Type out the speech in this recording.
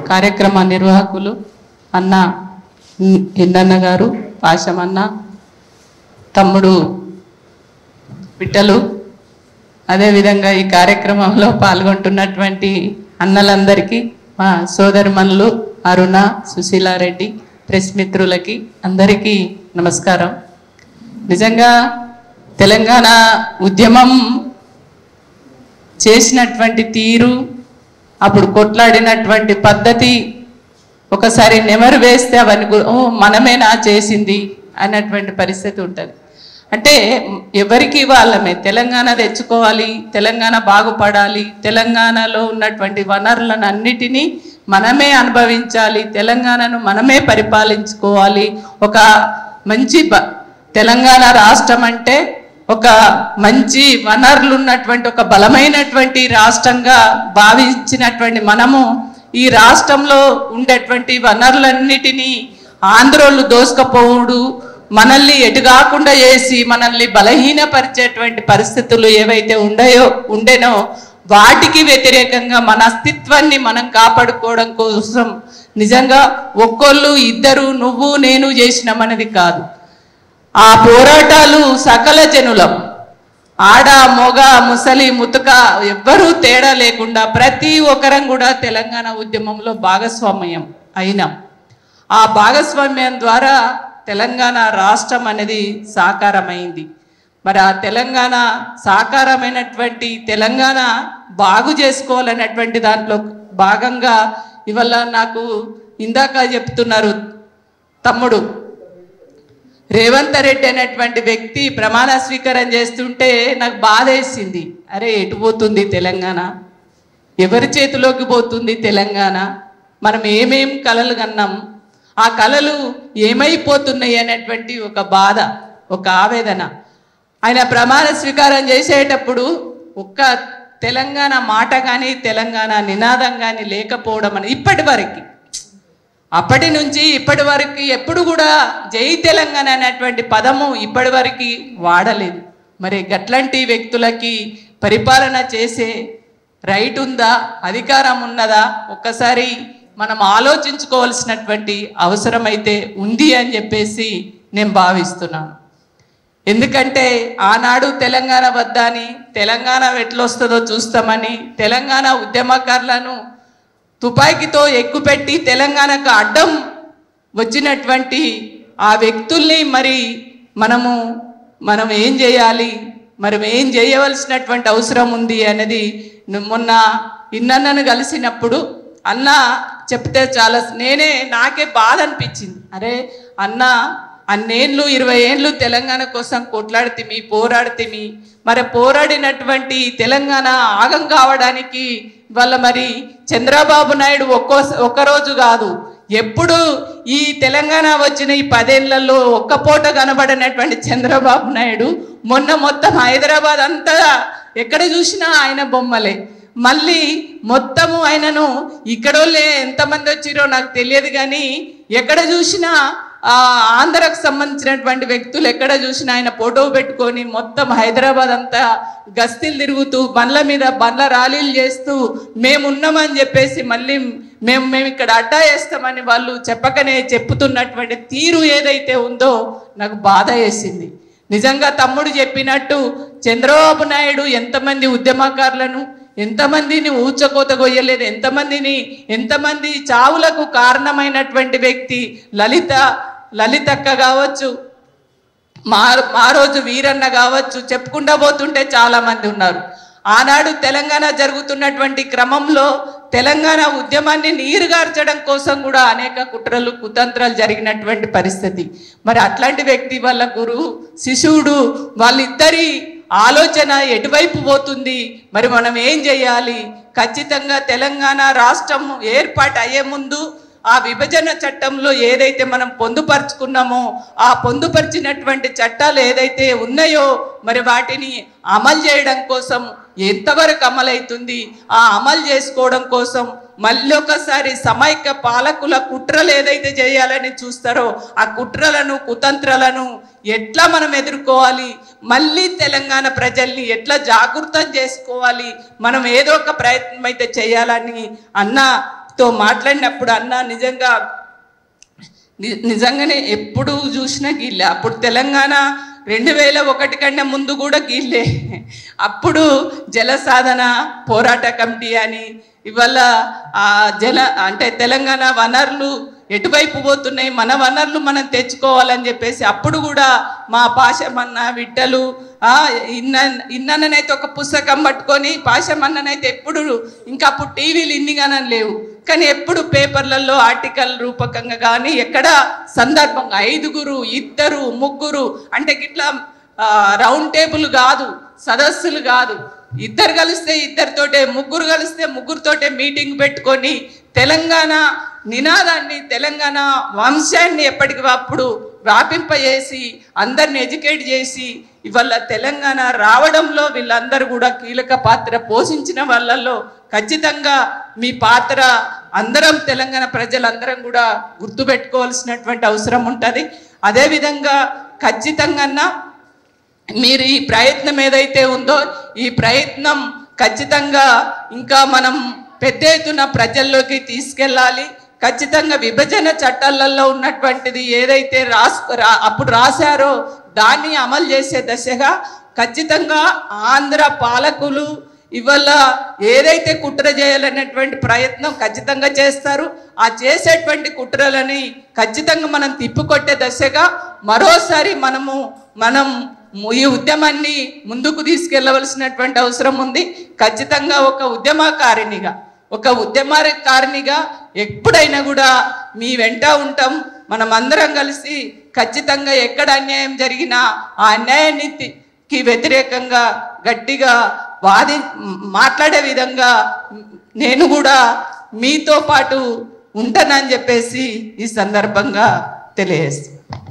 కార్యక్రమ నిర్వాహకులు అన్న హిందన్న గారు, పాశమన్న, తమ్ముడు పిట్టలు, అదేవిధంగా ఈ కార్యక్రమంలో పాల్గొంటున్నటువంటి అన్నలందరికీ, మా సోదరిమణులు అరుణ, సుశీలారెడ్డి, ప్రెస్ మిత్రులకి అందరికీ నమస్కారం. నిజంగా తెలంగాణ ఉద్యమం చేసినటువంటి తీరు, అప్పుడు కొట్లాడినటువంటి పద్ధతి ఒకసారి నెమరు వేస్తే అవన్నీ మనమేనా చేసింది అన్నటువంటి పరిస్థితి ఉంటుంది. అంటే ఎవరికి వాళ్ళమే తెలంగాణ తెచ్చుకోవాలి, తెలంగాణ బాగుపడాలి, తెలంగాణలో ఉన్నటువంటి వనరులను అన్నిటినీ మనమే అనుభవించాలి, తెలంగాణను మనమే పరిపాలించుకోవాలి. ఒక మంచి తెలంగాణ రాష్ట్రం అంటే ఒక మంచి వనరులు ఉన్నటువంటి ఒక బలమైనటువంటి రాష్ట్రంగా భావించినటువంటి మనము ఈ రాష్ట్రంలో ఉండేటువంటి వనరులన్నిటినీ ఆంధ్రోళ్ళు దోసుకపోవుడు, మనల్ని ఎటుగాకుండా చేసి మనల్ని బలహీనపరిచేటువంటి పరిస్థితులు ఏవైతే ఉండేనో వాటికి వ్యతిరేకంగా మన అస్తిత్వాన్ని మనం కాపాడుకోవడం కోసం నిజంగా ఒక్కొళ్ళు ఇద్దరు నువ్వు నేను చేసినామనేది కాదు. ఆ పోరాటాలు సకల జనులం, ఆడ మొగ ముసలి ముతుక ఎవ్వరూ తేడా లేకుండా ప్రతి ఒక్కరం కూడా తెలంగాణ ఉద్యమంలో భాగస్వామ్యం అయినాం. ఆ భాగస్వామ్యం ద్వారా తెలంగాణ రాష్ట్రం అనేది సాకారమైంది. మరి ఆ తెలంగాణ సాకారమైనటువంటి తెలంగాణ బాగు చేసుకోవాలనేటువంటి దాంట్లో భాగంగా ఇవాళ నాకు ఇందాక చెప్తున్నారు తమ్ముడు రేవంత్ రెడ్డి అనేటువంటి వ్యక్తి ప్రమాణ స్వీకారం చేస్తుంటే నాకు బాధ వేసింది. అరే ఎటు పోతుంది తెలంగాణ, ఎవరి చేతిలోకి పోతుంది తెలంగాణ, మనం ఏమేం కలలు కన్నాం, ఆ కళలు ఏమైపోతున్నాయి అనేటువంటి ఒక బాధ, ఒక ఆవేదన. ఆయన ప్రమాణ స్వీకారం చేసేటప్పుడు ఒక్క తెలంగాణ మాట కానీ తెలంగాణ నినాదం కానీ లేకపోవడం అని అప్పటి నుంచి ఇప్పటి వరకు ఎప్పుడు కూడా జై తెలంగాణ అనేటువంటి పదము ఇప్పటి వరకు వాడలేదు. మరి గట్లాంటి వ్యక్తులకి పరిపాలన చేసే రైట్ ఉందా, అధికారం ఉన్నదా, ఒక్కసారి మనం ఆలోచించుకోవాల్సినటువంటి అవసరం అయితే ఉంది అని చెప్పేసి నేను భావిస్తున్నాను. ఎందుకంటే ఆనాడు తెలంగాణ వద్దని, తెలంగాణ ఎట్లొస్తుందో చూస్తామని తెలంగాణ ఉద్యమకారులను తుపాకీతో ఎక్కుపెట్టి తెలంగాణకు అడ్డం వచ్చినటువంటి ఆ వ్యక్తుల్ని మరి మనం ఏం చేయాలి, మనం ఏం చేయవలసినటువంటి అవసరం ఉంది అనేది మొన్న ఇన్నన్నను కలిసినప్పుడు అన్న చెప్తే చాలా నాకే బాధ అనిపించింది. అరే అన్న అన్నేళ్ళు 20 ఏళ్ళు తెలంగాణ కోసం కొట్లాడితిమి, పోరాడితిమి, మరి పోరాడినటువంటి తెలంగాణ ఆగం కావడానికి వాళ్ళ మరి చంద్రబాబు నాయుడు ఒక్కరోజు కాదు, ఎప్పుడు ఈ తెలంగాణ వచ్చిన ఈ 10 ఏళ్లలో ఒక్క పూట కనబడినటువంటి చంద్రబాబు నాయుడు మొన్న మొత్తం హైదరాబాద్ అంతా ఎక్కడ చూసినా ఆయన బొమ్మలే. మళ్ళీ మొత్తము ఆయనను ఇక్కడోళ్ళే ఎంతమంది వచ్చిరో నాకు తెలియదు కానీ ఎక్కడ చూసినా ఆంధ్రకు సంబంధించినటువంటి వ్యక్తులు ఎక్కడ చూసినా ఆయన ఫోటో పెట్టుకొని మొత్తం హైదరాబాద్ అంతా గస్తీలు తిరుగుతూ బండ్ల ర్యాలీలు చేస్తూ మేమున్నామని చెప్పేసి మళ్ళీ మేము ఇక్కడ అడ్డా వేస్తామని వాళ్ళు చెప్పకనే చెప్పుతున్నటువంటి తీరు ఏదైతే ఉందో నాకు బాధ వేసింది. నిజంగా తమ్ముడు చెప్పినట్టు చంద్రబాబు నాయుడు ఎంతమంది ఉద్యమకారులను, ఎంతమందిని ఊచకోత కొయ్యలేదు, ఎంతమంది చావులకు కారణమైనటువంటి వ్యక్తి లలితక్క కావచ్చు, మారోజు వీరన్న కావచ్చు, చెప్పుకుంటా పోతుంటే చాలామంది ఉన్నారు. ఆనాడు తెలంగాణ జరుగుతున్నటువంటి క్రమంలో తెలంగాణ ఉద్యమాన్ని నీరుగార్చడం కోసం కూడా అనేక కుట్రలు కుతంత్రాలు జరిగినటువంటి పరిస్థితి. మరి అట్లాంటి వ్యక్తి వాళ్ళ గురువు శిశువుడు వాళ్ళిద్దరి ఆలోచన ఎటువైపు పోతుంది, మరి మనం ఏం చేయాలి? ఖచ్చితంగా తెలంగాణ రాష్ట్రం ఏర్పాటు అయ్యే ముందు ఆ విభజన చట్టంలో ఏదైతే మనం పొందుపరుచుకున్నామో ఆ పొందుపరిచినటువంటి చట్టాలు ఏదైతే ఉన్నాయో మరి వాటిని అమలు చేయడం కోసం ఎంతవరకు అమలవుతుంది, ఆ అమలు చేసుకోవడం కోసం మళ్ళీ ఒకసారి సమైక్య పాలకుల కుట్రలు ఏదైతే చేయాలని చూస్తారో ఆ కుట్రలను కుతంత్రాలను ఎట్లా మనం ఎదుర్కోవాలి, మళ్ళీ తెలంగాణ ప్రజల్ని ఎట్లా జాగృతం చేసుకోవాలి, మనం ఏదో ఒక ప్రయత్నం అయితే చేయాలని అన్న తో మాట్లాడినప్పుడు అన్న నిజంగానే ఎప్పుడు చూసినా గీళ్ళే. అప్పుడు తెలంగాణ 2001 కన్నా ముందు కూడా గీళ్ళే. అప్పుడు జల సాధన పోరాట కమిటీ అని, ఇవాళ అంటే తెలంగాణ వనరులు ఎటువైపు పోతున్నాయి, మన వనరులు మనం తెచ్చుకోవాలని చెప్పేసి అప్పుడు కూడా మా పాశమన్న విట్టలు ఇన్ననైతే ఒక పుస్తకం పట్టుకొని, పాశమన్ననైతే ఎప్పుడు ఇంకా అప్పుడు టీవీలు ఇన్నిగానే లేవు కానీ ఎప్పుడు పేపర్లలో ఆర్టికల్ రూపకంగా కానీ ఎక్కడ సందర్భంగా 5, 2, 3 అంటే గిట్లా రౌండ్ టేబుల్ కాదు, సదస్సులు కాదు, 2 కలిస్తే 2తోటే, 3 కలిస్తే 3తోటే మీటింగ్ పెట్టుకొని తెలంగాణ నినాదాన్ని, తెలంగాణ వంశాన్ని ఎప్పటికప్పుడు వ్యాపింపజేసి అందరిని ఎడ్యుకేట్ చేసి ఇవాళ తెలంగాణ రావడంలో వీళ్ళందరూ కూడా కీలక పాత్ర పోషించిన వాళ్ళల్లో ఖచ్చితంగా మీ పాత్ర అందరం తెలంగాణ ప్రజలందరం కూడా గుర్తుపెట్టుకోవాల్సినటువంటి అవసరం ఉంటుంది. అదేవిధంగా ఖచ్చితంగా మీరు ఈ ప్రయత్నం ఏదైతే ఉందో ఈ ప్రయత్నం ఖచ్చితంగా ఇంకా మనం పెద్ద ఎత్తున ప్రజల్లోకి తీసుకెళ్ళాలి. ఖచ్చితంగా విభజన చట్టాలలో ఉన్నటువంటిది ఏదైతే అప్పుడు రాశారో దాన్ని అమలు చేసే దశగా ఖచ్చితంగా ఆంధ్ర పాలకులు ఇవాళ ఏదైతే కుట్ర చేయాలనేటువంటి ప్రయత్నం ఖచ్చితంగా చేస్తారు. ఆ చేసేటువంటి కుట్రలని ఖచ్చితంగా మనం తిప్పికొట్టే దశగా మరోసారి మనం ఈ ఉద్యమాన్ని ముందుకు తీసుకెళ్లవలసినటువంటి అవసరం ఉంది. ఖచ్చితంగా ఒక ఉద్యమకారినిగా ఎప్పుడైనా కూడా మీ వెంట ఉంటాం. మనం అందరం కలిసి ఖచ్చితంగా ఎక్కడ అన్యాయం జరిగినా ఆ అన్యాయానికి వ్యతిరేకంగా గట్టిగా మాట్లాడే విధంగా నేను కూడా మీతో పాటు ఉంటానని చెప్పేసి ఈ సందర్భంగా తెలియజేస్తాను.